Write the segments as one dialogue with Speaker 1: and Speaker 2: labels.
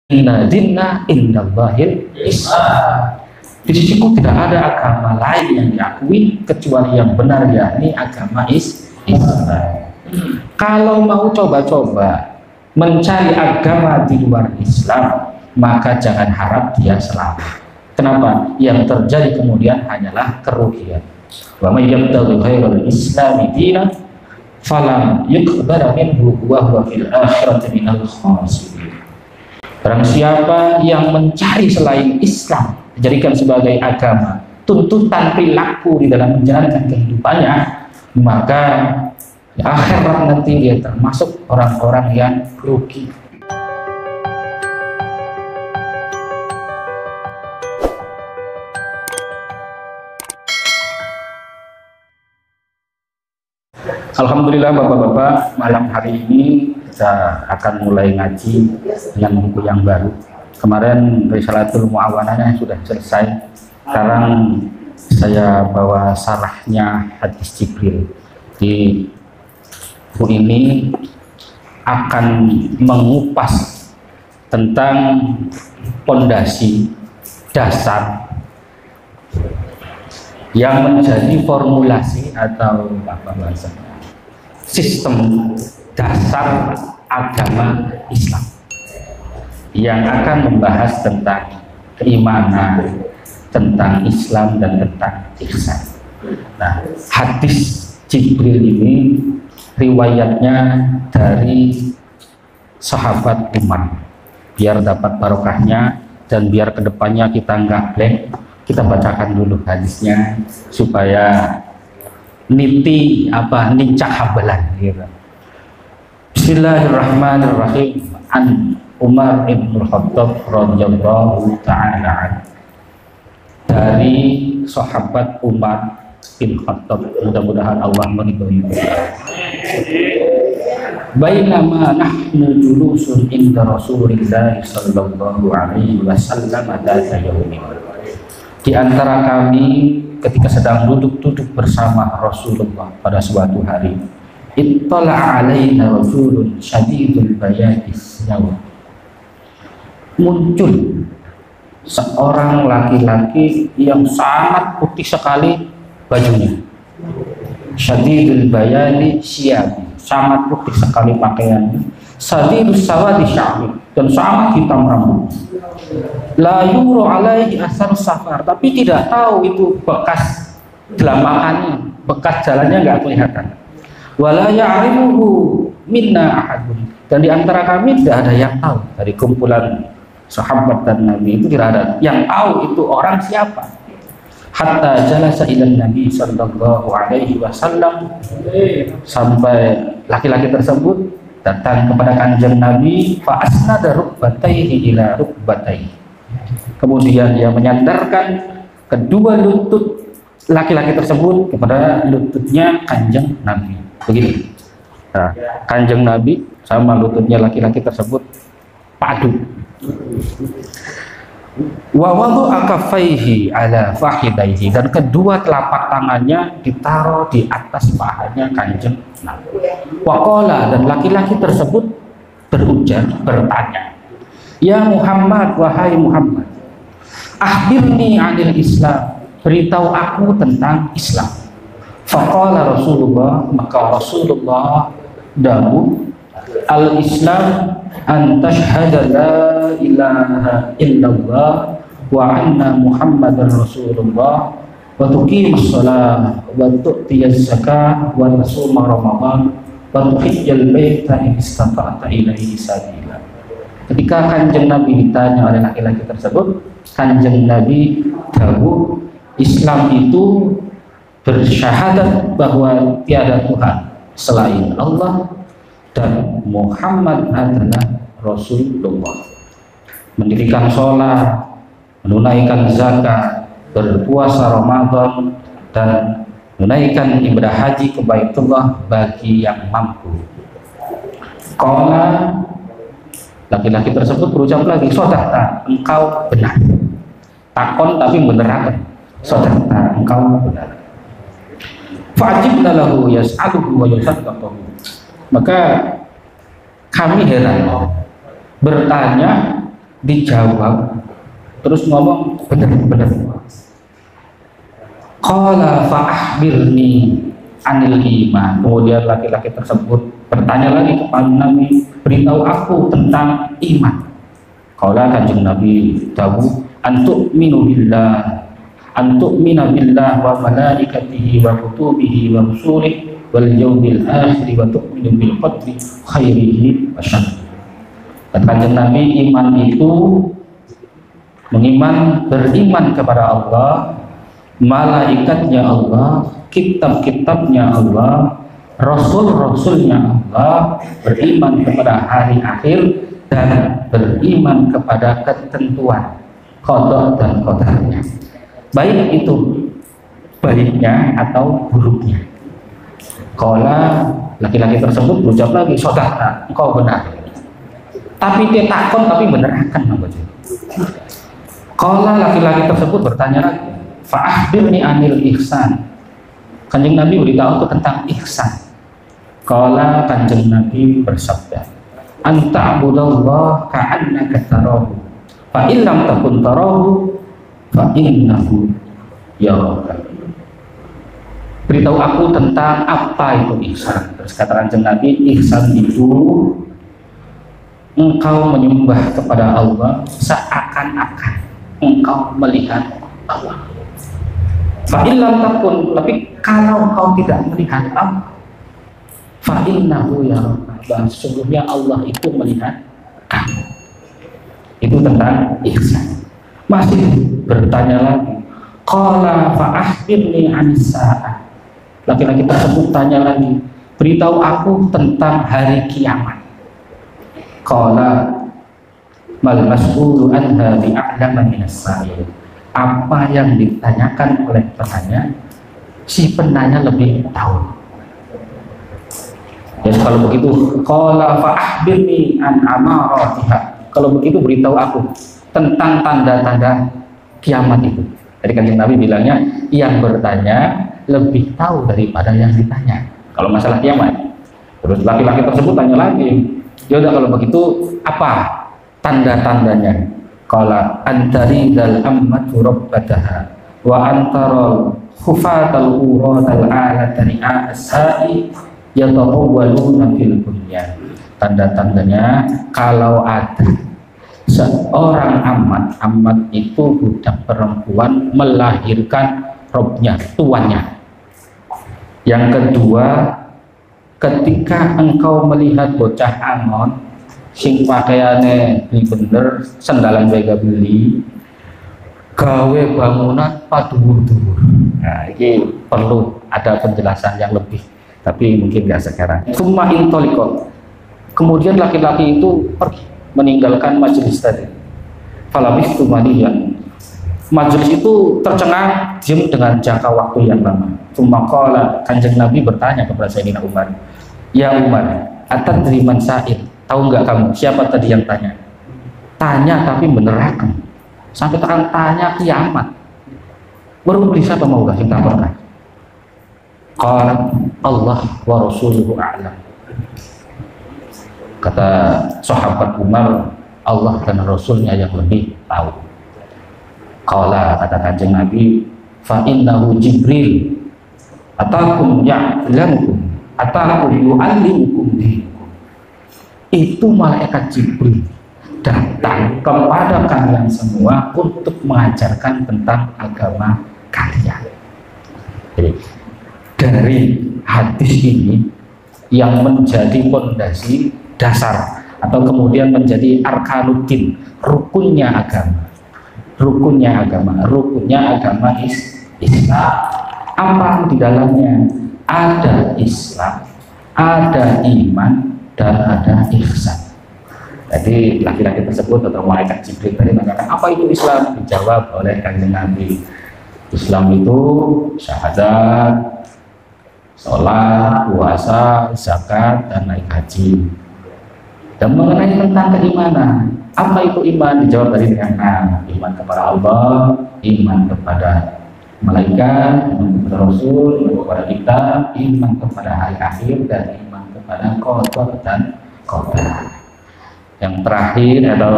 Speaker 1: Inna dinna indallahil Islam. Di sisiku tidak ada agama lain yang diakui kecuali yang benar, yakni agama Islam. Kalau mau coba-coba mencari agama di luar Islam, maka jangan harap dia selamat. Kenapa? Yang terjadi kemudian hanyalah kerugian. Wa may yabtaghi ghairal islami dinan falam yuqbal minhu wa huwa fil akhirati minal khasirin. Barang siapa yang mencari selain Islam dijadikan sebagai agama, tuntutan perilaku di dalam menjalankan kehidupannya, maka di akhirat nanti dia termasuk orang-orang yang rugi. Alhamdulillah Bapak-bapak, malam hari ini kita akan mulai ngaji dengan buku yang baru. Kemarin Risalatul Mu'awanahnya sudah selesai. Sekarang saya bawa sarahnya hadis Jibril. Di buku ini akan mengupas tentang pondasi dasar yang menjadi formulasi atau apa bahasanya, sistem dasar agama Islam yang akan membahas tentang keimanan, tentang Islam dan tentang ihsan. Nah, hadis Jibril ini riwayatnya dari sahabat Umar. Biar dapat barokahnya dan biar kedepannya kita nggak blank, kita bacakan dulu hadisnya supaya niti nincak habalan gitu. Bismillahirrahmanirrahim. An Umar ibn Khattab radhiyallahu ta'ala an. Dari sahabat Umar bin Khattab, mudah-mudahan Allah meridhoi. Bainama nahnu julusun inda Rasulillah sallallahu alaihi wasallam dzata yaumin. Di antara kami ketika sedang duduk-duduk bersama Rasulullah pada suatu hari, ittala alaina rajulun syadidul bayadis yawa. Muncul seorang laki-laki yang sangat putih sekali bajunya. Syadidul bayadi syiabi, sangat putih sekali pakaiannya. Sadidus sawadi sya'bi, dan sangat hitam rambut. La yuru alaihi asar safar, tapi tidak tahu itu bekas jelamaannya, bekas jalannya nggak kelihatan. Wala ya'rifuhu minna ahadun, dan di antara kami tidak ada yang tahu dari kumpulan sahabat dan Nabi itu, tidak ada yang tahu itu orang siapa. Hatta jalasa ilan Nabi sallallahu alaihi wasallam, sampai laki-laki tersebut datang kepada kanjeng Nabi. Fa asnada rukbataihi ila rukbataihi, kemudian dia menyandarkan kedua lutut laki-laki tersebut kepada lututnya kanjeng Nabi. Begini, nah, kanjeng Nabi sama lututnya laki-laki tersebut padu. Wa wadu'a kaffaihi ala fakhidaihi, dan kedua telapak tangannya ditaruh di atas pahanya kanjeng Nabi. Wa qala, dan laki-laki tersebut berujar, bertanya, ya Muhammad, wahai Muhammad, akhbirni 'anil Islam, beritahu aku tentang Islam. Faqala Rasulullah, maka Rasulullah dawuh, al-Islam an tashhada la ilaha illallah wa anna Muhammadar Rasulullah wa tuqimus shalah wa tu'tiyaz zakah wa tasuma Ramadan wa tuhijjal baita in istata'ta ilaihi sabila. Ketika kanjeng Nabi ditanya oleh laki-laki tersebut, kanjeng Nabi dawuh, Islam itu bersyahadat bahwa tiada Tuhan selain Allah dan Muhammad adalah Rasulullah, mendirikan sholat, menunaikan zakat, berpuasa Ramadan, dan menunaikan ibadah haji ke Baitullah bagi yang mampu. Qala, laki-laki tersebut berucap lagi, sodaqta, engkau benar. Takon tapi beneran, sodaqta, engkau benar. Fa'ajibna lahu yas'aluhu wa yusaddaqahu, maka kami heran, bertanya dijawab, terus ngomong benar-benar. Qala fa'akhbirni anil iman. Kemudian laki-laki tersebut bertanya lagi kepada Nabi, beritahu aku tentang iman. Qala, kanjeng Nabi dawuh, antu'minu billah, antu'mina billah wa malaikatihi wa kutubihi wa rusulihi wal yawmil akhir wa tu'minu bil qadri khairihi wa syarrihi. Dan kanjeng Nabi, iman itu beriman kepada Allah, malaikatnya Allah, kitab-kitabnya Allah, rasul-rasulnya Allah, beriman kepada hari akhir, dan beriman kepada ketentuan qada dan qadarnya, baik itu baiknya atau buruknya. Qala, laki-laki tersebut berucap lagi, saudara, engkau benar. Tapi dia takut, tapi benarkan. Qala, laki-laki tersebut bertanya lagi, fa'akhbirni anil ihsan. Kanjeng Nabi beritahu aku tentang ihsan. Qala, kanjeng Nabi bersabda, anta'budallah ka'annaka tarahu, fa in lam takun tarahu fa innahu yaraka. Beritahu aku tentang apa itu ihsan. Terus kata kanjeng Nabi, ihsan itu engkau menyembah kepada Allah seakan-akan engkau melihat Allah. Fa illam takun, tapi kalau engkau tidak melihat Allah, fa innahu yaraka, sesungguhnya Allah itu melihat kamu. Itu tentang ihsan. Masih bertanya lagi, qala fa akhbirni anis saa'ah. Laki-laki tersebut tanya lagi, beritahu aku tentang hari kiamat. Qala mal mas'ulu anha bi'a'lama minas sa'il. Apa yang ditanyakan oleh penanya, si penanya lebih tahu. Ya, kalau begitu, qala fa akhbirni an amaratiha. Kalau begitu beritahu aku tentang tanda-tanda kiamat itu. Jadi kanjeng Nabi bilangnya, yang bertanya lebih tahu daripada yang ditanya kalau masalah kiamat. Terus laki-laki tersebut tanya lagi, ya udah kalau begitu apa tanda-tandanya? Qala antari dal ammatu rabbataha wa antarul khufatal uratal alatani asai yatawwaluna fil bunyan. Tanda-tandanya kalau ada seorang amat itu budak perempuan melahirkan robnya, tuannya. Yang kedua, ketika engkau melihat bocah angon sing pakaiane beli bener, sendalan bega beli, gawe bangunan paduwur-duwur. Nah, ini perlu ada penjelasan yang lebih, tapi mungkin nggak sekarang. Summa intoliko. Kemudian laki-laki itu pergi meninggalkan majelis tadi. Falabistu maliyan. Majelis itu tercengang, diam dengan jangka waktu yang lama. Summa qala, kanjeng Nabi bertanya kepada Sayyidina Umar, ya Umar, atadri man sa'il. Tahu nggak kamu siapa tadi yang tanya? Tanya tapi menerangkan. Sampai terang tanya kiamat. Baru beli siapa mau gak kita pernah? Qala Allah wa rasuluhu a'lam. Kata sahabat Umar, Allah dan Rasulnya yang lebih tahu. Qala, kata kanjeng Nabi, fa innahu Jibril atakum ya'lamukum atakum yu'allimukum dinakum. Itu malaikat Jibril datang kepada kalian semua untuk mengajarkan tentang agama kalian. Jadi dari hadis ini yang menjadi pondasi dasar atau kemudian menjadi arkanuddin, rukunnya agama Islam. Apa di dalamnya? Ada Islam, ada iman, dan ada ihsan. Jadi laki-laki tersebut atau malaikat Jibril tadi mengatakan, apa itu Islam? Dijawab oleh kanjeng Nabi, Islam itu syahadat, sholat, puasa, zakat, dan naik haji. Dan mengenai tentang keimanan, apa itu iman? Dijawab tadi dengan iman kepada Allah, iman kepada malaikat, iman kepada Rasul, iman kepada kitab, iman kepada hari akhir, dan iman kepada qada dan qadar. Yang terakhir atau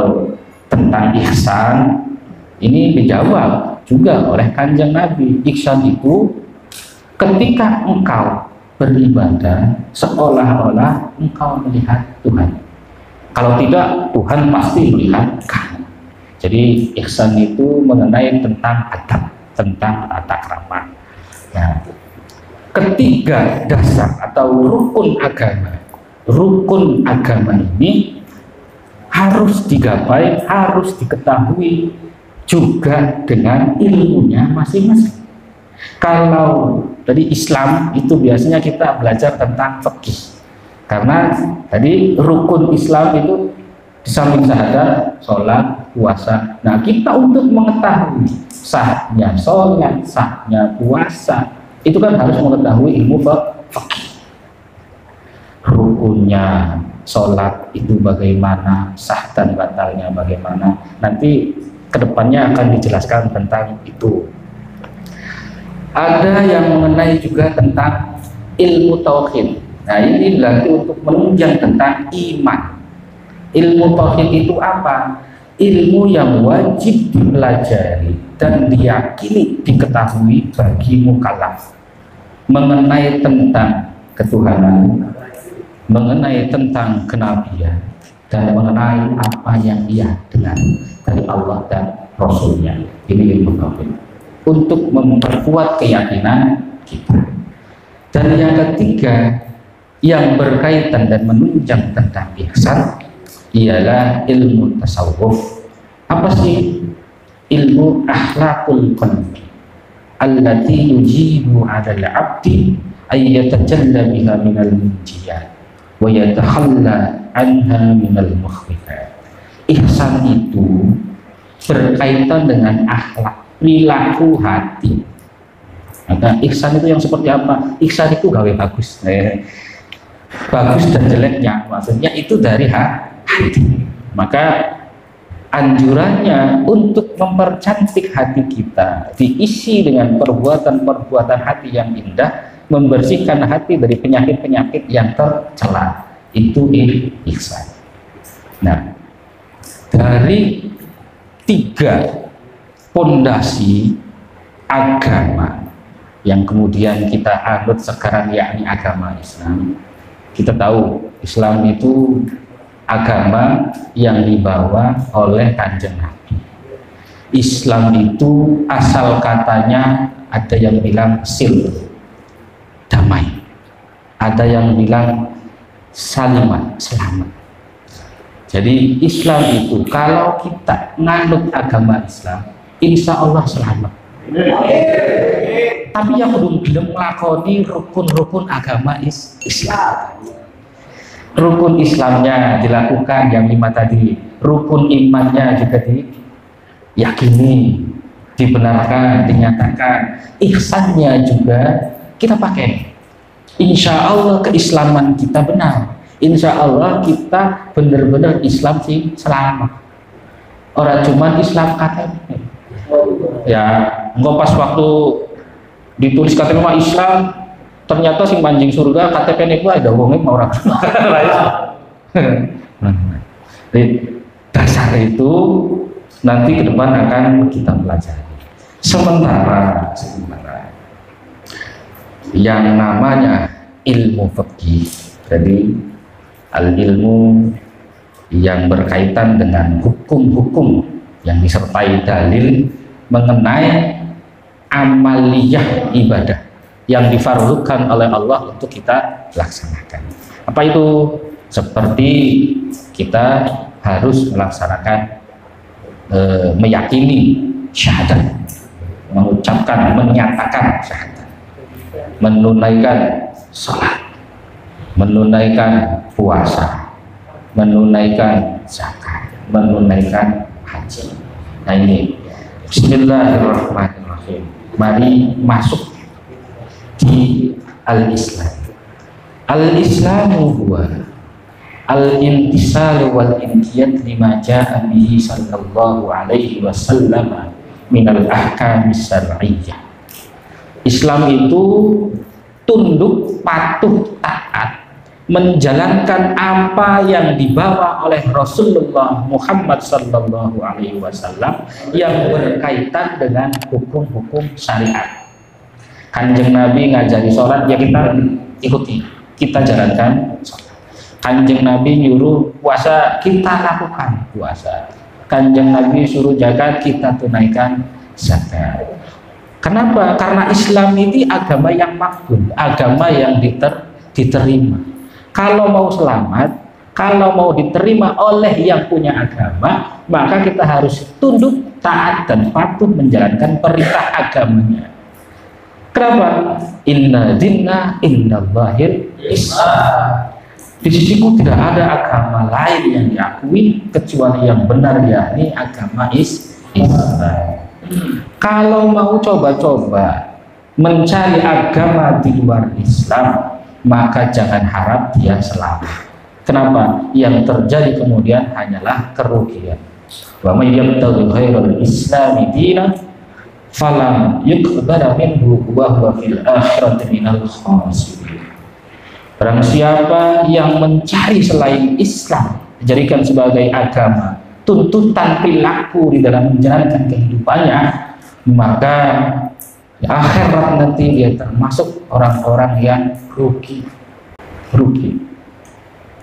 Speaker 1: tentang ihsan ini dijawab juga oleh Kanjeng Nabi. Ihsan itu ketika engkau beribadah seolah-olah engkau melihat Tuhan. Kalau tidak, Tuhan pasti melihat kamu. Jadi ihsan itu mengenai tentang adab, tentang tata krama. Nah, ketiga dasar atau rukun agama ini harus digapai, harus diketahui juga dengan ilmunya masing-masing. Kalau tadi Islam itu biasanya kita belajar tentang fikih, karena tadi rukun Islam itu di samping syahadat, sholat, puasa. Nah, kita untuk mengetahui sahnya sholat, sahnya puasa, itu kan harus mengetahui ilmu fikih. Rukunnya sholat itu bagaimana, sah dan batalnya bagaimana. Nanti kedepannya akan dijelaskan tentang itu. Ada yang mengenai juga tentang ilmu tauhid. Nah, ini berarti untuk menunjang tentang iman. Ilmu tauhid itu apa? Ilmu yang wajib dipelajari dan diyakini, diketahui bagi mukallaf mengenai tentang ketuhanan, mengenai tentang kenabian, dan mengenai apa yang ia dengar dari Allah dan Rasulnya. Ini ilmu tauhid untuk memperkuat keyakinan kita. Dan yang ketiga yang berkaitan dan menunjang tentang ihsan ialah ilmu tasawuf. Apa sih? Ilmu akhlakul qalbi allati yujibu 'ala al-'abdi ay yatajalla biha min al-munjiyat wa yatakhalla anha min al-mukhwifat. Ihsan itu berkaitan dengan akhlak, perilaku hati. Maka ihsan itu yang seperti apa? Ihsan itu gawe bagus. Bagus dan jeleknya maksudnya itu dari hati. Maka anjurannya untuk mempercantik hati kita, diisi dengan perbuatan-perbuatan hati yang indah, membersihkan hati dari penyakit-penyakit yang tercela. Itu ihsan. Nah, dari 3 pondasi agama yang kemudian kita anut sekarang, yakni agama Islam. Kita tahu Islam itu agama yang dibawa oleh Kanjeng Nabi. Islam itu asal katanya ada yang bilang silm, damai, ada yang bilang salimat, selamat. Jadi Islam itu kalau kita nganut agama Islam, insya Allah selamat. Tapi yang belum melakoni rukun-rukun agama Islam. Rukun Islamnya dilakukan yang 5 tadi, rukun imannya juga diyakini, dibenarkan, dinyatakan. Ihsannya juga kita pakai. Insya Allah keislaman kita benar. Insya Allah kita benar-benar Islam sih selamat. Orang cuman Islam KTP. Ya, enggak pas waktu ditulis KTP mah Islam, ternyata sing manjing surga KTP ini pun ada wongnya mau orang. Jadi dasar itu nanti ke depan akan kita pelajari. Sementara yang namanya ilmu fikih, jadi al-ilmu yang berkaitan dengan hukum-hukum yang disertai dalil mengenai amaliyah ibadah yang difardukan oleh Allah untuk kita laksanakan. Apa itu? Seperti kita harus melaksanakan meyakini syahadat, mengucapkan, menyatakan syahadat, menunaikan salat, menunaikan puasa, menunaikan zakat, menunaikan haji. Nah ini Bismillahirrahmanirrahim. Mari masuk di al-Islam. Al-Islamu huwa al-intisal wal inqiyad lima ja'a bihi sallallahu alaihi wasallam minal ahkamis syar'iyyah. Islam itu tunduk, patuh, taat, menjalankan apa yang dibawa oleh Rasulullah Muhammad Sallallahu Alaihi Wasallam yang berkaitan dengan hukum-hukum syariat. Kanjeng Nabi ngajari sholat, ya kita ikuti, kita jalankan. Kanjeng Nabi nyuruh puasa, kita lakukan puasa. Kanjeng Nabi suruh zakat, kita tunaikan zakat. Kenapa? Karena Islam ini agama yang makbul, agama yang diterima. Kalau mau selamat, kalau mau diterima oleh yang punya agama, maka kita harus tunduk, taat, dan patuh menjalankan perintah agamanya. Kenapa? Inna dinna innallahil Islam. Di sisiku tidak ada agama lain yang diakui kecuali yang benar, yakni agama Islam. Kalau mau coba-coba mencari agama di luar Islam, maka jangan harap dia selamat. Kenapa? Yang terjadi kemudian hanyalah kerugian. Wa may yabtaghi ghairal islami dinan falam yuqbala minhu wa huwa fil akhirati minal khasirin. Barang siapa yang mencari selain Islam, dijadikan sebagai agama, tuntutan perilaku di dalam menjalankan kehidupannya, maka di akhirat nanti dia termasuk orang-orang yang rugi.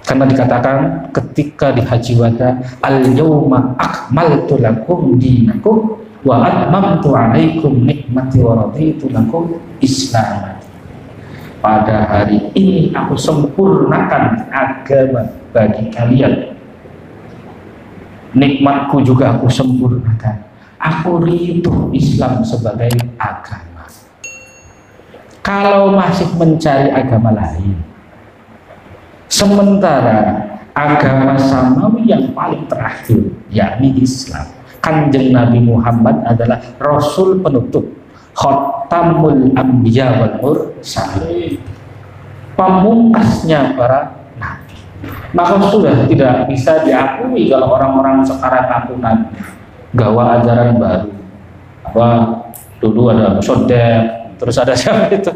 Speaker 1: Karena dikatakan ketika di Haji Wada, al-yawma akmaltu lakum dinakum wa atmamtu alaikum nikmati wa raditu lakum Islam. Pada hari ini aku sempurnakan agama bagi kalian, nikmatku juga aku sempurnakan. Aku ridho Islam sebagai agama. Kalau masih mencari agama lain, sementara agama samawi yang paling terakhir, yakni Islam, Kanjeng Nabi Muhammad adalah Rasul penutup, Khatamul Anbiya wal Mursalin, pamungkasnya para nabi. Maka sudah tidak bisa diakui kalau orang-orang sekarang ngaku nabi, gawa ajaran baru. Apa dulu ada Musodek, terus ada siapa itu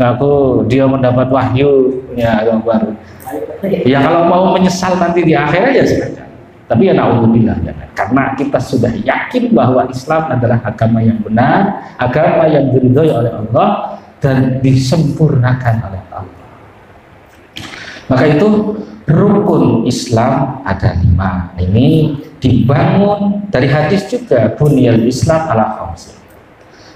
Speaker 1: ngaku dia mendapat wahyu punya agama baru. Ya kalau mau menyesal nanti di akhir aja saja. Tapi ya naudzubillah, ya. Karena kita sudah yakin bahwa Islam adalah agama yang benar, agama yang diridhoi oleh Allah dan disempurnakan oleh Allah. Maka itu rukun Islam ada 5. Ini dibangun dari hadis juga, bunyal Islam ala khamsin.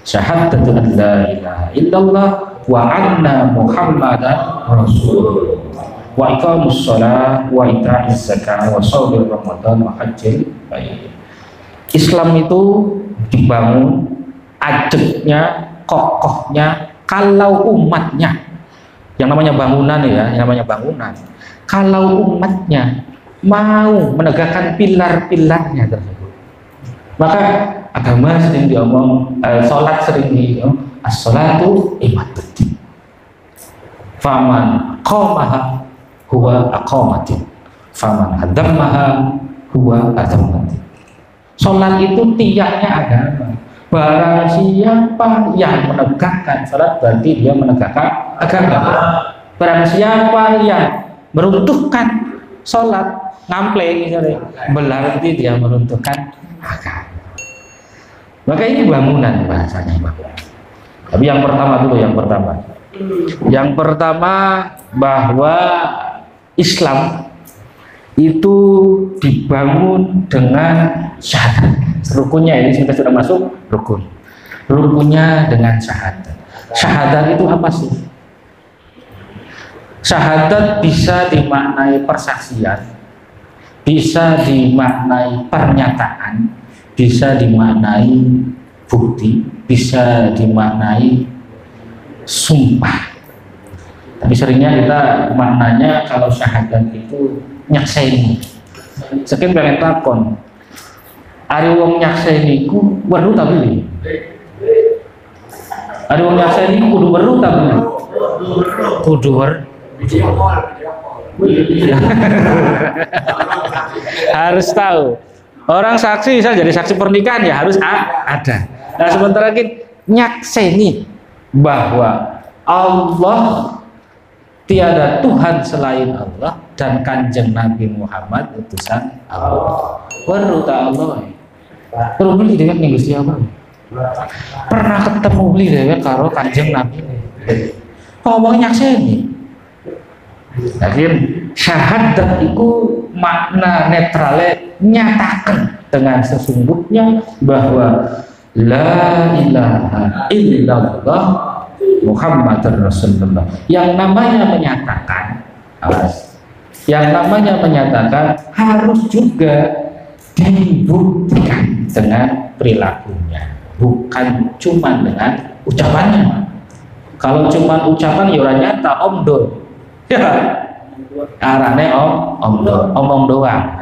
Speaker 1: Syahadatu an la ilaha illallah wa anna Muhammadan rasulullah wa iqamus shalah wa ita'iz zakah wa shaumir ramadan wa hajjil bait. Islam itu dibangun adetnya, kokohnya kalau umatnya, yang namanya bangunan ya, yang namanya bangunan, kalau umatnya mau menegakkan pilar-pilarnya tersebut, maka agama sering diomong, sholat sering diomong, as-sholatu imaduddin, faman qamaha huwa aqamatin, faman hadammaha huwa adammatin. Sholat itu tiangnya agama. Barang siapa yang menegakkan sholat, berarti dia menegakkan agama. Barang siapa yang meruntuhkan sholat, ngampleng berarti dia meruntuhkan agama. Maka ini bangunan bahasanya, bangunan. Tapi yang pertama dulu, yang pertama bahwa Islam itu dibangun dengan syahadat. Rukunnya ini kita sudah masuk rukun. Rukunnya dengan syahadat. Syahadat itu apa sih? Syahadat bisa dimaknai persaksian, bisa dimaknai pernyataan, bisa dimaknai bukti, bisa dimaknai sumpah. Tapi seringnya kita maknanya kalau syahadat itu nyakseni. Sekian pengen takon, ari wong nyakseni ku weruh ta beli? Ari wong nyakseni kudu weruh ta beli? Kudu weruh. Harus tahu. Orang saksi bisa jadi saksi pernikahan ya harus ada. Nah sementara kita nyakseni bahwa Allah tiada Tuhan selain Allah dan kanjeng Nabi Muhammad utusan Allah. Baru tak Allah. Perlu beli dewek nih Gusti apa? Pernah ketemu beli dewek karo kanjeng Nabi. Ngomongnya nyakseni. Jadi syahadat itu makna netralnya nyatakan dengan sesungguhnya bahwa la ilaha illallah Muhammadur Rasulullah. Yang namanya menyatakan, yang namanya menyatakan harus juga dibuktikan dengan perilakunya, bukan cuma dengan ucapannya. Kalau cuma ucapan ya ora nyata, omdo. Ya. Arane omong doang.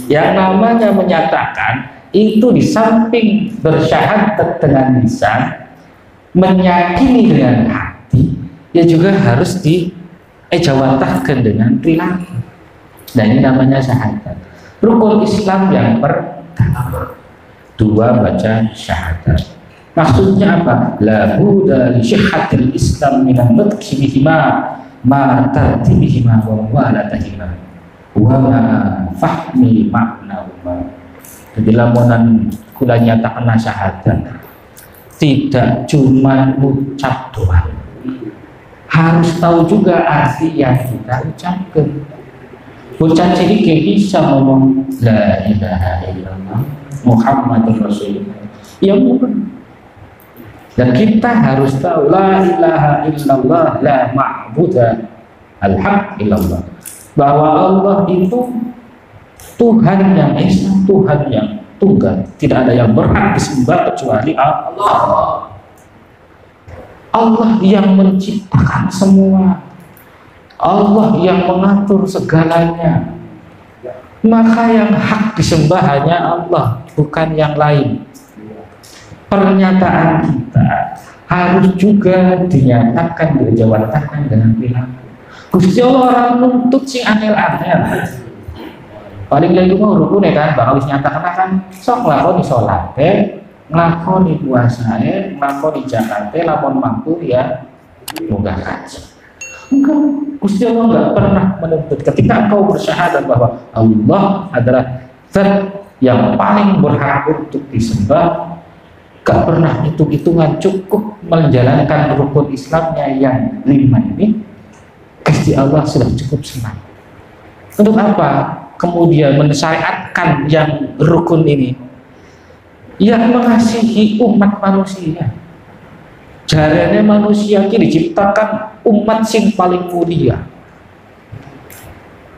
Speaker 1: Yang namanya menyatakan itu di samping bersyahadat dengan lisan, meyakini dengan hati, ya juga harus dijawantahkan dengan perilaku. Nah ini namanya syahadat. Rukun Islam yang pertama, dua baca syahadat. Maksudnya apa? La budda li syihhatil Islam minan nutqi bihima ma tartibihima wa walatihima wa ma fahmi maknahuma. Jadi lamunan kula nyatakan syahadat tidak cuma ucap doang, harus tahu juga arti yang kita ucapkan. Bocah cilik bisa ngomong la ilaha illallah Muhammadur Rasulullah, ya mungkin. Dan kita harus tahu la ilaha illallah la ma'budah al-haq illallah, bahwa Allah itu Tuhan yang esa, Tuhan yang tunggal, tidak ada yang berhak disembah kecuali Allah. Allah yang menciptakan semua, Allah yang mengatur segalanya, maka yang hak disembah hanya Allah, bukan yang lain. Pernyataan kita harus juga dinyatakan, dijawantahkan dengan perilaku. Gusti Allah orang nuntut sing angel-angel. Paling lagi mau rukun kan, bakal dinyatakan kan sok nglakoni salate, nglakoni puasae, nglakoni zakate, lamun mampu ya munggah haji. Enggak, Gusti Allah enggak pernah menuntut. Ketika engkau bersyahadat bahwa Allah adalah zat yang paling berhak untuk disembah, gak pernah hitung-hitungan, cukup menjalankan rukun Islamnya yang 5 ini, Gusti Allah sudah cukup senang. Untuk apa? Kemudian mensyariatkan yang rukun ini, yang mengasihi umat manusia. Jarane manusia ini diciptakan umat sing paling mulia,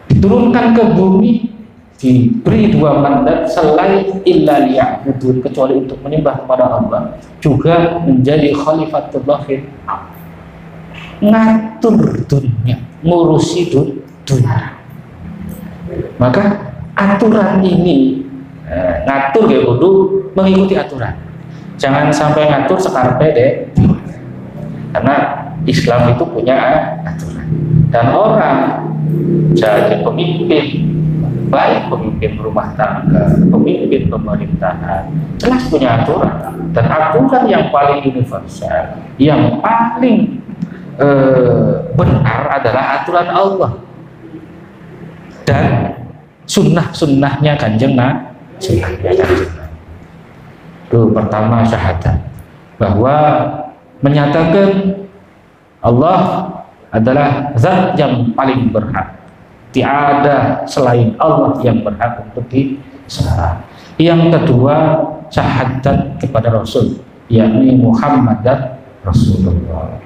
Speaker 1: diturunkan ke bumi, diberi 2 mandat selain illa liya'budun, kecuali untuk menyembah kepada Allah, juga menjadi khalifatullah fil ardh, ngatur dunia, ngurusi dunia. Maka aturan ini ngatur ya kudu mengikuti aturan, jangan sampai ngatur sekarepe deh, karena Islam itu punya aturan. Dan orang jadi pemimpin, baik pemimpin rumah tangga, pemimpin pemerintahan, jelas punya aturan. Dan aturan yang paling universal, yang paling benar adalah aturan Allah dan sunnah-sunnahnya kanjeng Nabi. Itu pertama syahadat, bahwa menyatakan Allah adalah zat yang paling berhak, tiada selain Allah yang berhak untuk disembah. Yang kedua syahadat kepada Rasul, yakni Muhammad dan Rasulullah.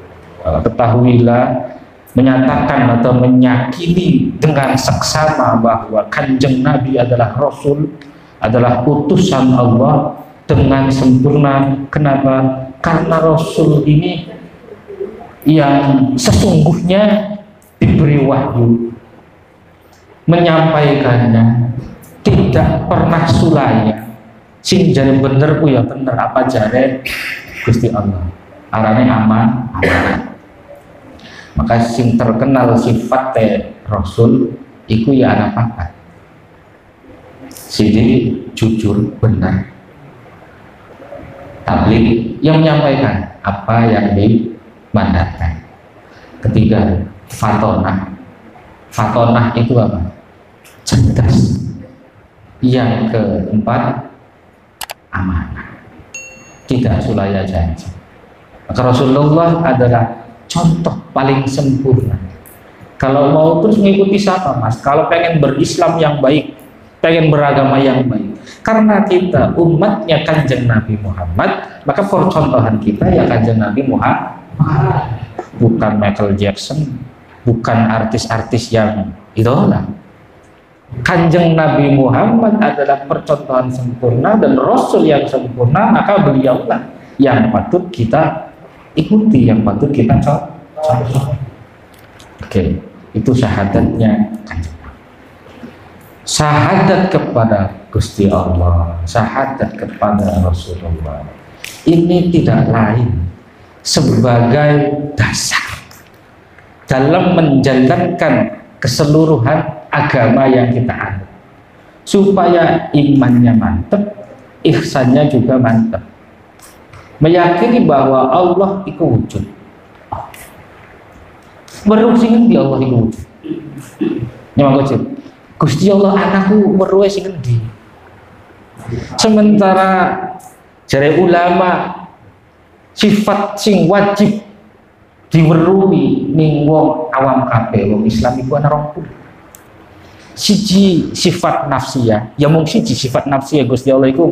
Speaker 1: Ketahuilah, menyatakan atau menyakini dengan seksama bahwa kanjeng Nabi adalah Rasul, adalah utusan Allah dengan sempurna. Kenapa? Karena Rasul ini yang sesungguhnya diberi wahyu, menyampaikannya tidak pernah sulaya, sing jare bener ku ya bener, apa jare Gusti Allah arane aman aman. Maka sing terkenal sifat Rasul iku ya anak apa? Sini jujur, benar, tabligh, yang menyampaikan apa yang dimandatkan. Ketiga, fatonah. Fatonah itu apa? Cerdas. Yang keempat, amanah. Tidak sulaya janji. Maka Rasulullah adalah contoh paling sempurna. Kalau mau terus mengikuti siapa mas? Kalau pengen berislam yang baik, pengen beragama yang baik. Karena kita umatnya Kanjeng Nabi Muhammad, maka percontohan kita ya Kanjeng Nabi Muhammad. Bukan Michael Jackson, bukan artis-artis yang idola. Kanjeng Nabi Muhammad adalah percontohan sempurna dan Rasul yang sempurna, maka beliaulah yang patut kita ikuti, yang patut kita contoh. Oke, itu syahadatnya Kanjeng. Syahadat kepada Gusti Allah, syahadat kepada Rasulullah, ini tidak lain sebagai dasar dalam menjalankan keseluruhan agama yang kita anut, supaya imannya mantap, ihsannya juga mantap, meyakini bahwa Allah itu wujud. Baru sing di Allah itu wujud. Nyamang wujud. Gusti Allah anakku meruwe sing endi. Sementara jare ulama sifat sing wajib diweruhi ning wong awam kabeh, wong Islam iku ana 20. Siji sifat nafsiyah, ya mung siji sifat nafsiyah Gusti Allah iku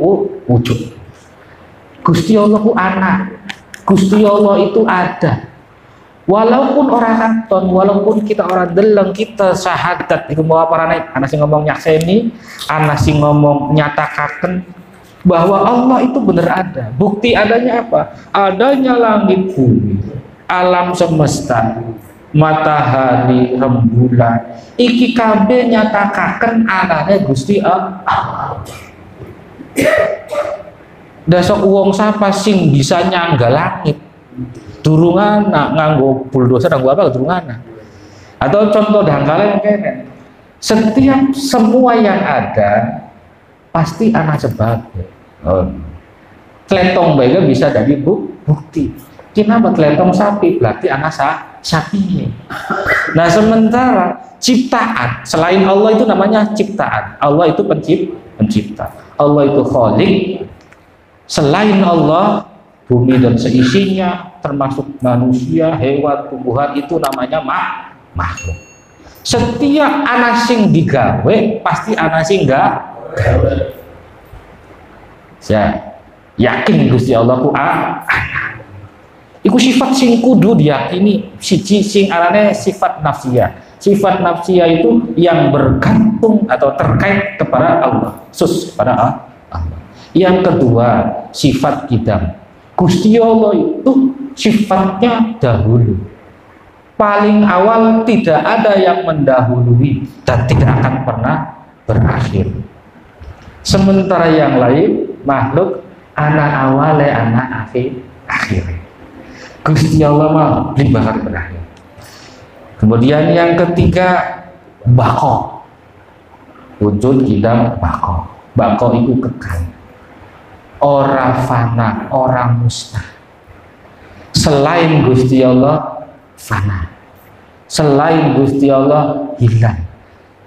Speaker 1: wujud. Gusti Allah ku anak. Gusti Allah itu ada. Walaupun orang katon, walaupun kita orang deleng, kita syahadat iku mau para anak sing ngomong nyakseni, anak sing ngomong nyatakaken bahwa Allah itu benar ada. Bukti adanya apa? Adanya langit bumi, alam semesta, matahari, rembulan, iki kabeh nyatakaken anane Gusti Allah. Dasok wong sapa sing bisa nyangga langit? Durungan nganggo bulldozer nganggo apa durungan. Atau contoh dangkale yang kene. Setiap semua yang ada pasti ana sebab. Tletong bae bisa jadi bukti. Kenapa tletong sapi? Berarti ana sapi. Nah, sementara ciptaan selain Allah itu namanya ciptaan. Allah itu pencipta. Allah itu khaliq. Selain Allah, bumi dan seisinya termasuk manusia, hewan, tumbuhan itu namanya makhluk. Setiap anak sing digawe pasti anak sing gak gawe. Saya yakin Gusti Allah ku anak. Iku sifat sing kudu diyakini. Siji sing arane sifat nafsiyah. Sifat nafsiyah itu yang bergantung atau terkait kepada Allah, khusus kepada Allah. Yang kedua, sifat qidam. Gusti Allah itu sifatnya dahulu. Paling awal tidak ada yang mendahului dan tidak akan pernah berakhir. Sementara yang lain makhluk anak awale anak akhir. Gusti Allah mah belum bakal berakhir. Kemudian yang ketiga bako. Wujud qidam bako. Bako itu kekal. Ora fana, ora musnah. Selain Gusti Allah fana. Selain Gusti Allah hilang.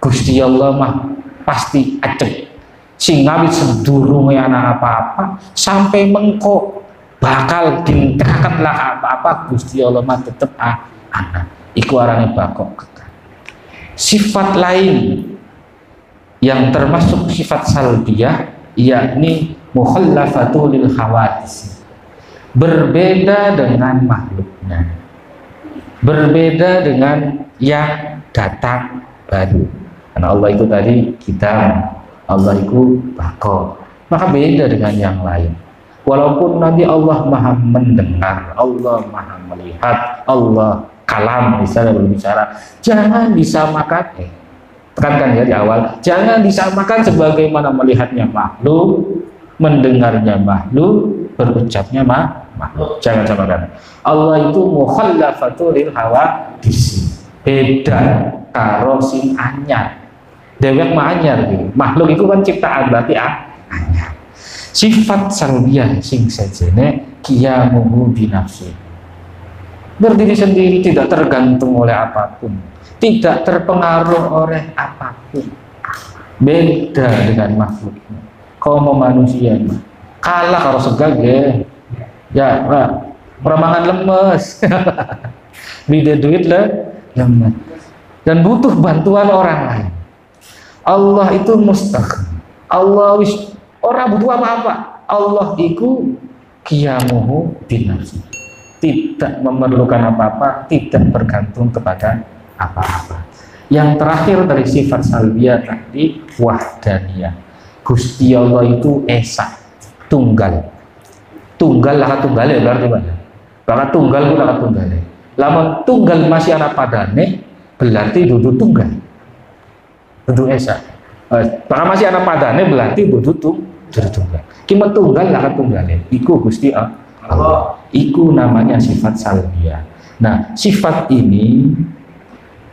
Speaker 1: Gusti Allah mah pasti acek. Sing ngawit sedurunge ana apa-apa sampai mengko bakal dintekaken lah apa-apa Gusti Allah mah tetep ana. Iku arane bakok. Sifat lain yang termasuk sifat salbiyah yakni mukhallafatul lil hawadis, berbeda dengan makhluknya, berbeda dengan yang datang baru. Karena Allah itu tadi kita, Allah itu bako, maka beda dengan yang lain. Walaupun nanti Allah maha mendengar, Allah maha melihat, Allah kalam misalnya berbicara, jangan disamakan. Tekankan ya di awal, jangan disamakan sebagaimana melihatnya makhluk, mendengarnya makhluk, berucapnya makhluk. Jangan samakan. Allah itu mukhallafatul lil hawadis. Beda karo sing anyar. Dewek mah anyar gitu. Makhluk itu kan ciptaan berarti anyar. Sifat salbiyah sing sajene qiyamuhu binafsi. berdiri sendiri, tidak tergantung oleh apapun, tidak terpengaruh oleh apapun. Beda dengan makhluknya. Kau mau manusia kalah kalau segage ya peremangan lemes beda duit lemes dan butuh bantuan orang lain. Allah itu mustaqim. Allah orang butuh apa-apa. Allah itu qiyamuhu binafsi, tidak memerlukan apa-apa, tidak bergantung kepada apa-apa. Yang terakhir dari sifat salbiyah tadi wahdaniyah. Gusti Allah itu esa, tunggal. Tunggal lah tunggal ya berarti mana? Bahkan tunggal pun lah tunggal. Lamun tunggal masih anak padane berarti duduk tunggal. Duduk esa. Bahkan masih anak padane berarti duduk tunggal. Kima tunggal lah tunggal. Iku Gusti Allah. Iku namanya sifat salbiyah. Nah, sifat ini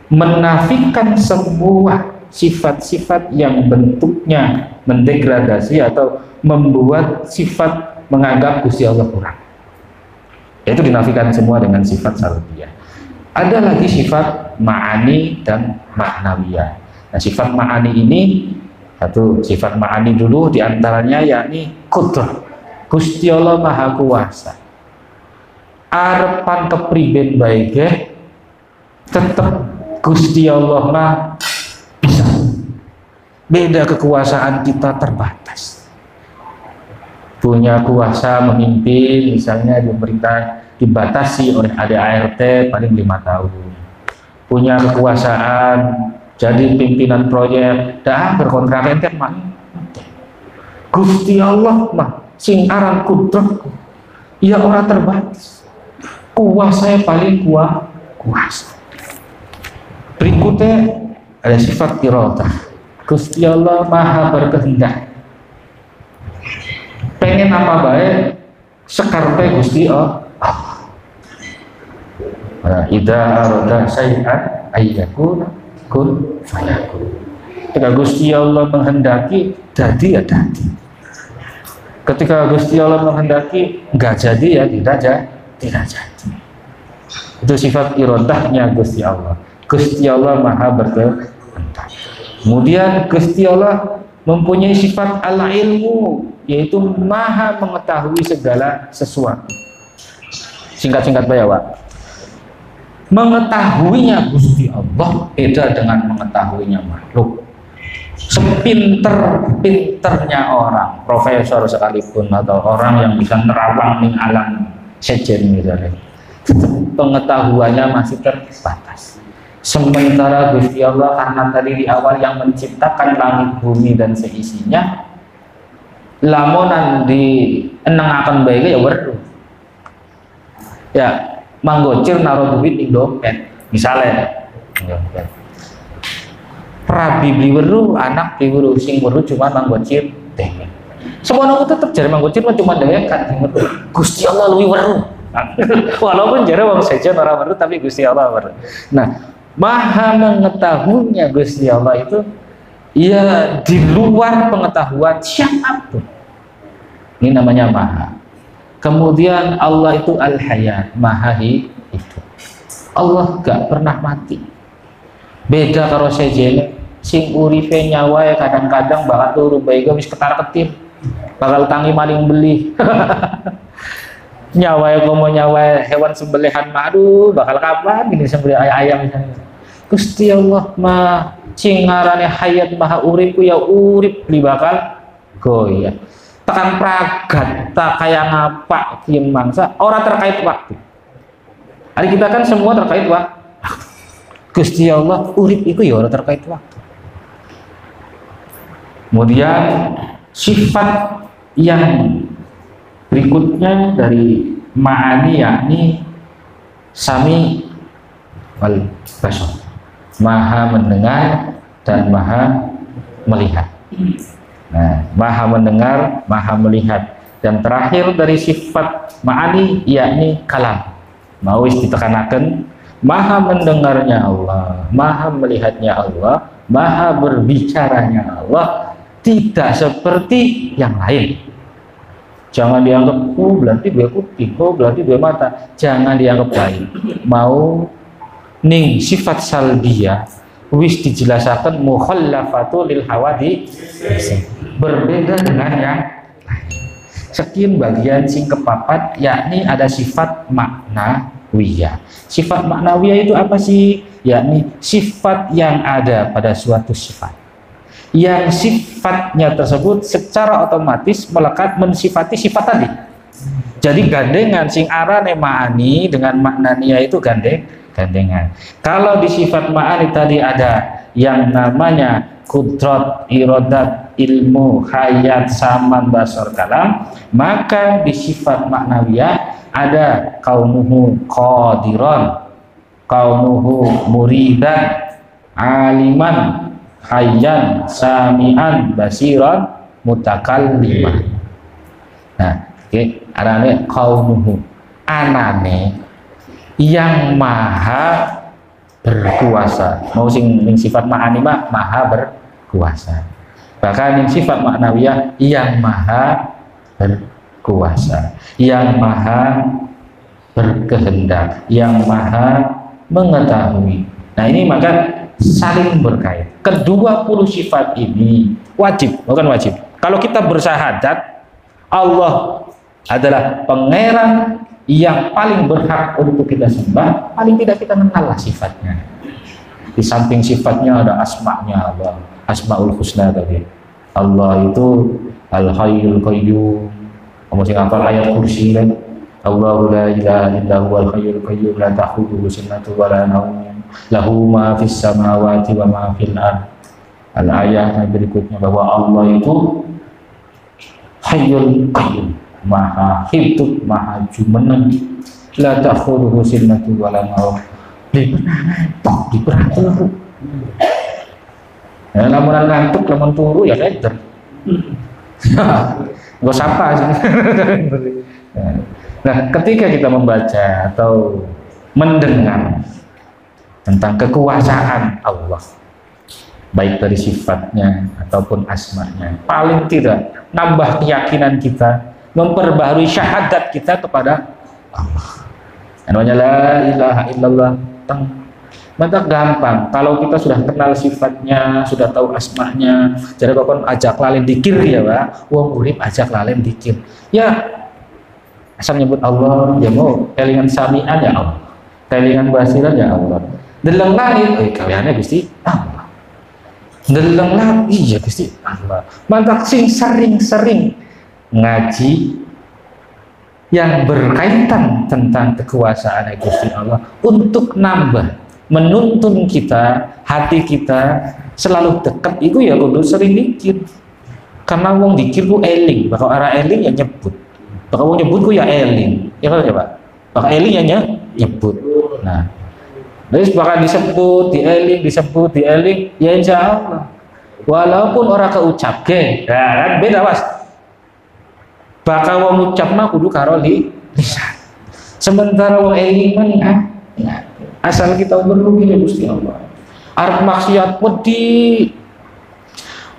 Speaker 1: menafikan semua sifat-sifat yang bentuknya mendegradasi atau membuat sifat menganggap Gusti Allah kurang. Itu dinafikan semua dengan sifat salbiyah. Ada lagi sifat ma'ani dan ma'nawiyah. Nah, sifat ma'ani ini satu sifat ma'ani dulu diantaranya yakni qudrah. Gusti Allah Maha Kuasa. Arepan kepriben baike tetap Gusti Allah mah bisa. Beda kekuasaan kita terbatas. Punya kuasa memimpin, misalnya di pemerintah dibatasi oleh ADART paling 5 tahun. Punya kekuasaan jadi pimpinan proyek, dah berkontrak ente mah. Gusti Allah mah sing aran kudrah. Ia orang terbatas. Kuasa paling kuasa. Berikutnya ada sifat iradah. Gusti Allah Maha berkehendak. Pengen apa baik sekarpe Gusti Allah. Idza arada syai'an ayyakun kun fayakun. Ketika Gusti Allah menghendaki jadi ya jadi. Ketika Gusti Allah menghendaki enggak jadi ya tidak jadi. Itu sifat iradahnya Gusti Allah. Gusti Allah Maha berkehendak. Kemudian Gusti Allah mempunyai sifat al-ilmu, yaitu Maha mengetahui segala sesuatu. Singkat-singkat Pak. Mengetahuinya Gusti Allah beda dengan mengetahuinya makhluk. Sepinter-pinternya orang, profesor sekalipun atau orang yang bisa nerawang ning alam sejen misalnya, pengetahuannya masih terbatas. Sementara Gusti Allah karena tadi di awal yang menciptakan langit bumi dan seisinya, lamunan di enengaken bae ya weruh. Ya, manggocir naruh duit di dompet, misalnya. Rabi beli weruh, anak beli weruh, sing weruh cuma manggocir deh. Semono tetep jare manggocir cuma dhewe kan Gusti Allah luwih weruh. Walaupun jare wong sejen ora weruh tapi Gusti Allah weruh. Nah, Maha mengetahuinya Gusti Allah itu ya di luar pengetahuan siapapun. Ini namanya Maha. Kemudian Allah itu Al-Hayat, Maha hidup. Allah gak pernah mati. Beda karo sejene sing uripe nyawa kadang-kadang bakal turu bae wis ketar-ketir. Bakal tangi maling beli. Nyawa komo nyawa hewan sembelihan madu bakal kapan gini sembelih ayam misalnya. Gusti Allah mah cingarane hayat maha urip ya urip li bakal goyah. Tekan pragat tak kayak ngapa kieu mangsa ora terkait waktu. Hari kita kan semua terkait waktu. Gusti Allah urip itu ya ora terkait waktu. Kemudian sifat yang berikutnya dari ma'ani yakni sami wal basar, Maha mendengar dan Maha melihat. Nah, Maha mendengar, Maha melihat. Dan terakhir dari sifat ma'ani yakni kalam. Mau ditekanaken Maha mendengarnya Allah, Maha melihatnya Allah, Maha berbicaranya Allah, tidak seperti yang lain. Jangan dianggap berarti dua kuping, berarti dua mata. Jangan dianggap baik. Mau ning sifat salbiyah wis dijelasaken mukhallafatu lil hawadi, berbeda dengan yang sekian bagian sing kepapat, yakni ada sifat maknawiyah. Sifat maknawiyah itu apa sih? Yakni sifat yang ada pada suatu sifat, yang sifatnya tersebut secara otomatis melekat mensifati sifat tadi. Jadi gandengan sing arane ma'ani dengan maknania itu gandengan. Kalau di sifat ma'ani tadi ada yang namanya kudrat, iradat, ilmu, hayat, saman, basar, kalam, maka di sifat maknawiyah ada kaunuhu qadiran, kaunuhu muridan, aliman, hayyan, sami'an, basiran, mutakalliman. Nah, arane kaunuhu anane yang maha berkuasa. Mau sing sifat ma'ani maha berkuasa. Bahkan yang sifat maknawiyah yang maha berkuasa, yang maha berkehendak, yang maha mengetahui. Nah, ini maka saling berkait. Kedua puluh sifat ini wajib, bukan wajib. Kalau kita bersyahadat Allah adalah pangeran yang paling berhak untuk kita sembah, paling tidak kita kenal sifatnya. Di samping sifatnya ada asma'nya Allah, asma'ul husna tadi. Allah itu al-hayyul qayyum. Kamu sing hafal ayat kursi kan? Allahu la ilaha illa huwal hayyul qayyum la ta'khudhuhu sinatun wa la nawm lahu ma fis samawati wa ma fil ard. Al-ayat yang berikutnya bahwa Allah itu hayyul qayyum, maha hidup, maha jumeneng, la ta'khudhuhu sinatun wa la nawm. Di turu. Ya, lamun ngantuk, lamun turu ya keder. Gak sapa sih. Nah, ketika kita membaca atau mendengar tentang kekuasaan Allah, baik dari sifatnya ataupun asmanya, paling tidak nambah keyakinan kita, memperbaharui syahadat kita kepada Allah. Namanya la ilaha illallah. Maka gampang kalau kita sudah kenal sifatnya, sudah tahu asmanya. Jadi kau ajak lalen dikir ya Pak, wong urip ajak lalen dikir ya, asal nyebut Allah ya, mau kelingan samian ya Allah, kelingan basiran ya Allah, deleng langit kaliannya Gusti Allah, deleng langit iya Gusti Allah. Mantap sing sering-sering ngaji yang berkaitan tentang kekuasaan Gusti Allah untuk nambah menuntun kita, hati kita selalu dekat itu ya kudu sering dikir. Karena wong dikir ku eling, bakal arah eling ya nyebut. Bakal wong nyebut ku ya eling. Ya kan ya Pak? Bakal eling ya nyebut. Nah, terus bakal disebut, dieling, ya insya Allah. Walaupun orang keucap ke, kan beda Mas. Bakal wong ucap mah kudu karo lisan. Sementara wong eling mah asal kita berlugih ya Gusti Allah. Arep maksiat wedi,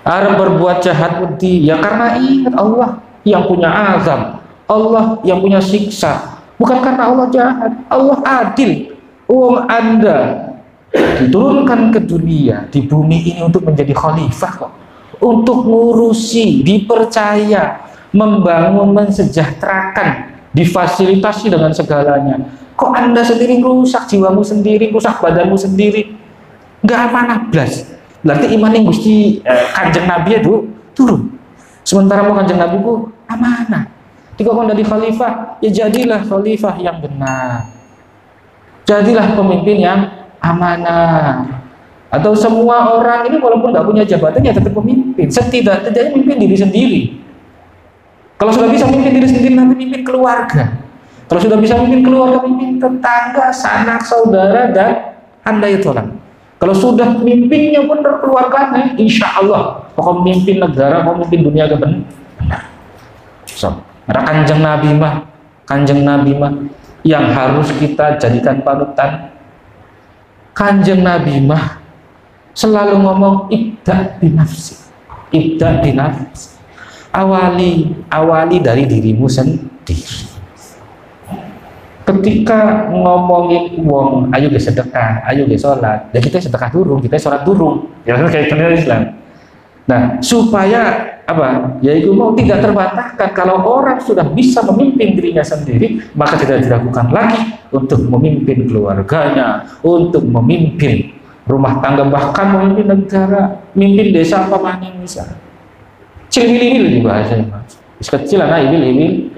Speaker 1: arep berbuat jahat wedi, ya karena ingat Allah yang punya azab, Allah yang punya siksa. Bukan karena Allah jahat, Allah adil. Uang Anda diturunkan ke dunia, di bumi ini untuk menjadi khalifah kok, untuk ngurusi, dipercaya, membangun, mensejahterakan, difasilitasi dengan segalanya. Kok Anda sendiri rusak jiwamu sendiri, rusak badanmu sendiri, nggak amanah blas. Berarti iman yang Gusti Kanjeng Nabi itu turun. Sementara mau Kanjeng Nabi ku amanah. Jika kau jadi khalifah, ya jadilah khalifah yang benar. Jadilah pemimpin yang amanah. Atau semua orang ini walaupun nggak punya jabatan ya tetap pemimpin. Setidaknya memimpin diri sendiri. Kalau sudah bisa memimpin diri sendiri, nanti memimpin keluarga. Kalau sudah bisa memimpin keluarga, memimpin tetangga, sanak, saudara, dan andai tolak. Kalau sudah memimpinnya benar keluarganya, insya Allah kau memimpin negara, kau memimpin dunia ke benar. So, ada kanjeng Nabi mah yang harus kita jadikan panutan. Kanjeng Nabi mah selalu ngomong ibda binafsi. awali dari dirimu sendiri. Ketika ngomongin uang, ayo ge sedekah, ayo ge sholat, ya kita sedekah durung, kita sholat durung, ya kayak kenal Islam. Nah, supaya apa? Yaitu mau tidak terbantahkan kalau orang sudah bisa memimpin dirinya sendiri, maka tidak diragukan lagi untuk memimpin keluarganya, untuk memimpin rumah tangga, bahkan memimpin negara, memimpin desa apa mana bisa. Cil-wil dibahasanya, Mas. Kecil anak ibil.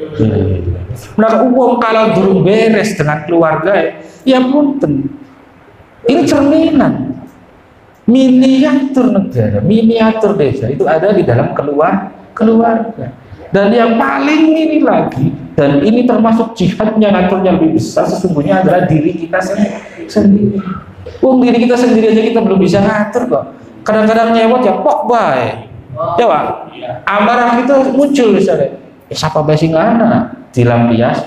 Speaker 1: Nah, uang kalau durung beres dengan keluarga, ya punten. Ini cerminan miniatur negara, miniatur desa itu ada di dalam keluarga. Dan yang paling ini lagi, dan ini termasuk jihadnya ngaturnya lebih besar sesungguhnya adalah diri kita sendiri. Diri kita sendiri aja kita belum bisa ngatur kok. Kadang-kadang nyewot ya pok bae. Ya Pak, amarah itu muncul misalnya. Siapa basi ngana dilampias.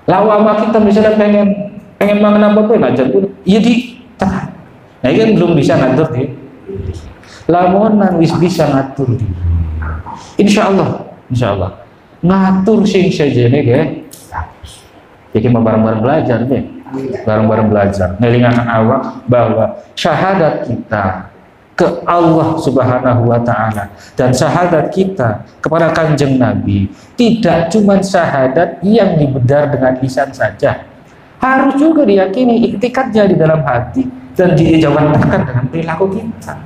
Speaker 1: Lawama kita misalnya pengen mangan apa pun aja pun, iya di tahan. Nah ini kan belum bisa ngatur di. Lamunan wis bisa ngatur di. Insya Allah ngatur sing sajene ge. Jadi bareng-bareng belajar deh, bareng-bareng belajar. Ngelingakan awak bahwa syahadat kita ke Allah Subhanahu wa Ta'ala dan syahadat kita kepada Kanjeng Nabi tidak cuma syahadat yang dibedar dengan lisan saja, harus juga diyakini iktikadnya di dalam hati dan dijawantahkan dengan perilaku kita.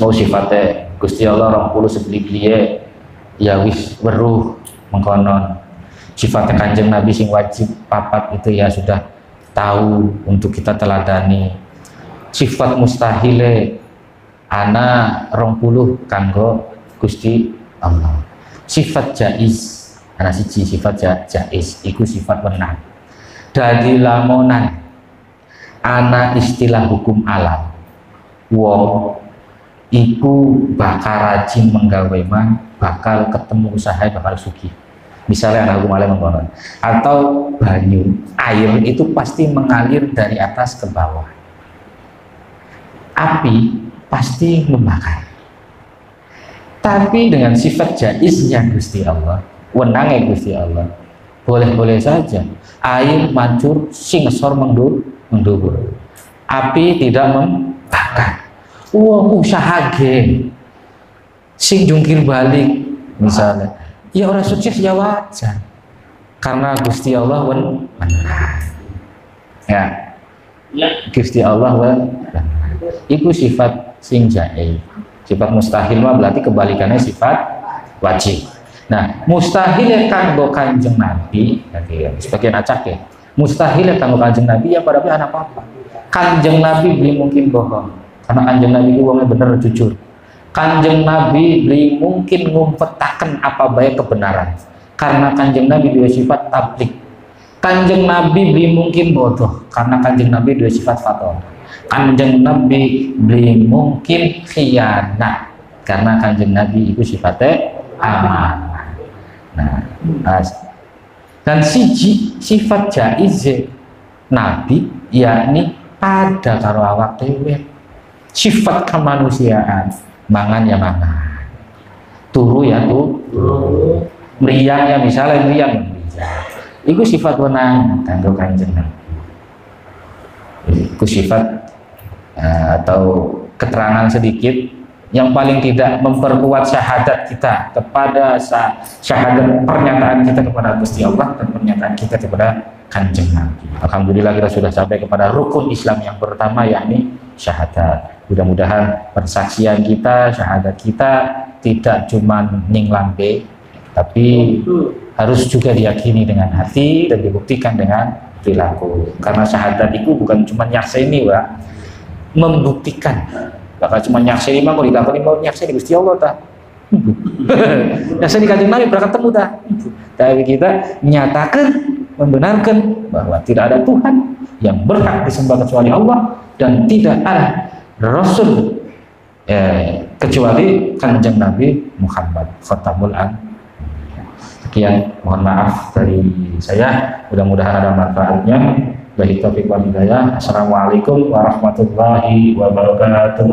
Speaker 1: Mau sifatnya Gusti Allah 20 sebeli ya wis weruh mengkonon, sifatnya Kanjeng Nabi sing wajib papat itu ya sudah tahu untuk kita teladani. Sifat mustahile ana 20 kanggo Gusti Allah. Sifat jaiz ana siji sifat jaiz iku sifat wenang. Dadi lamonan ana istilah hukum alam. Wong iku bakal rajin menggawe man, bakal ketemu usaha bakal sugih. Misalnya anak hukum alam mengkonon. Atau banyu, air itu pasti mengalir dari atas ke bawah. Api pasti membakar. Tapi dengan sifat jaiznya Gusti Allah, wenangnya Gusti Allah, boleh-boleh saja air mancur sing ngesor mendubur. Api tidak membakar. Usaha ge sing jungkir balik misalnya. Ya orang sukses ya wajar. Karena Gusti Allah menang. Ya. Gusti Allah menang. Itu sifat sing jaiz. Sifat mustahil mah berarti kebalikannya sifat wajib. Nah, mustahil kanggo Kanjeng Nabi, sebagian acak ya. Mustahil kanggo Kanjeng Nabi ya pada anak apa? Kanjeng Nabi beli mungkin bohong. Karena Kanjeng Nabi itu wongnya bener jujur. Kanjeng Nabi beli mungkin ngumpetaken apa baik kebenaran. Karena Kanjeng Nabi dua sifat tablik. Kanjeng Nabi beli mungkin bodoh. Karena Kanjeng Nabi dua sifat fatal. Kanjeng Nabi beli mungkin khianat karena Kanjeng Nabi itu sifatnya amanah. Nah, dan sifat jaiz Nabi yakni pada karo awak dhewe. Sifat kemanusiaan, mangan ya mangan, turu ya turu, meriang ya misalnya meriang. Itu sifat wenang kanggo Kanjeng Nabi. Itu sifat atau keterangan sedikit yang paling tidak memperkuat syahadat kita kepada syahadat pernyataan kita kepada Gusti Allah dan pernyataan kita kepada Kanjeng Nabi. Alhamdulillah kita sudah sampai kepada rukun Islam yang pertama yakni syahadat. Mudah-mudahan persaksian kita, syahadat kita tidak cuma ning lambe tapi harus juga diyakini dengan hati dan dibuktikan dengan perilaku. Karena syahadat itu bukan cuma nyakseni, Pak. Membuktikan. Bakal cuma nyakseni mah mau ditakoni mau nyakseni Gusti Allah ta. Nyakseni Kanjeng Nabi berangkat temu ta. Tapi kita nyatakan, membenarkan bahwa tidak ada Tuhan yang berhak disembah kecuali Allah dan tidak ada Rasul kecuali Kanjeng Nabi Muhammad Khatamul Anbiya. Sekian, mohon maaf dari saya, mudah-mudahan ada manfaatnya. Baik, taufiq wal hidayah. Assalamualaikum warahmatullahi wabarakatuh.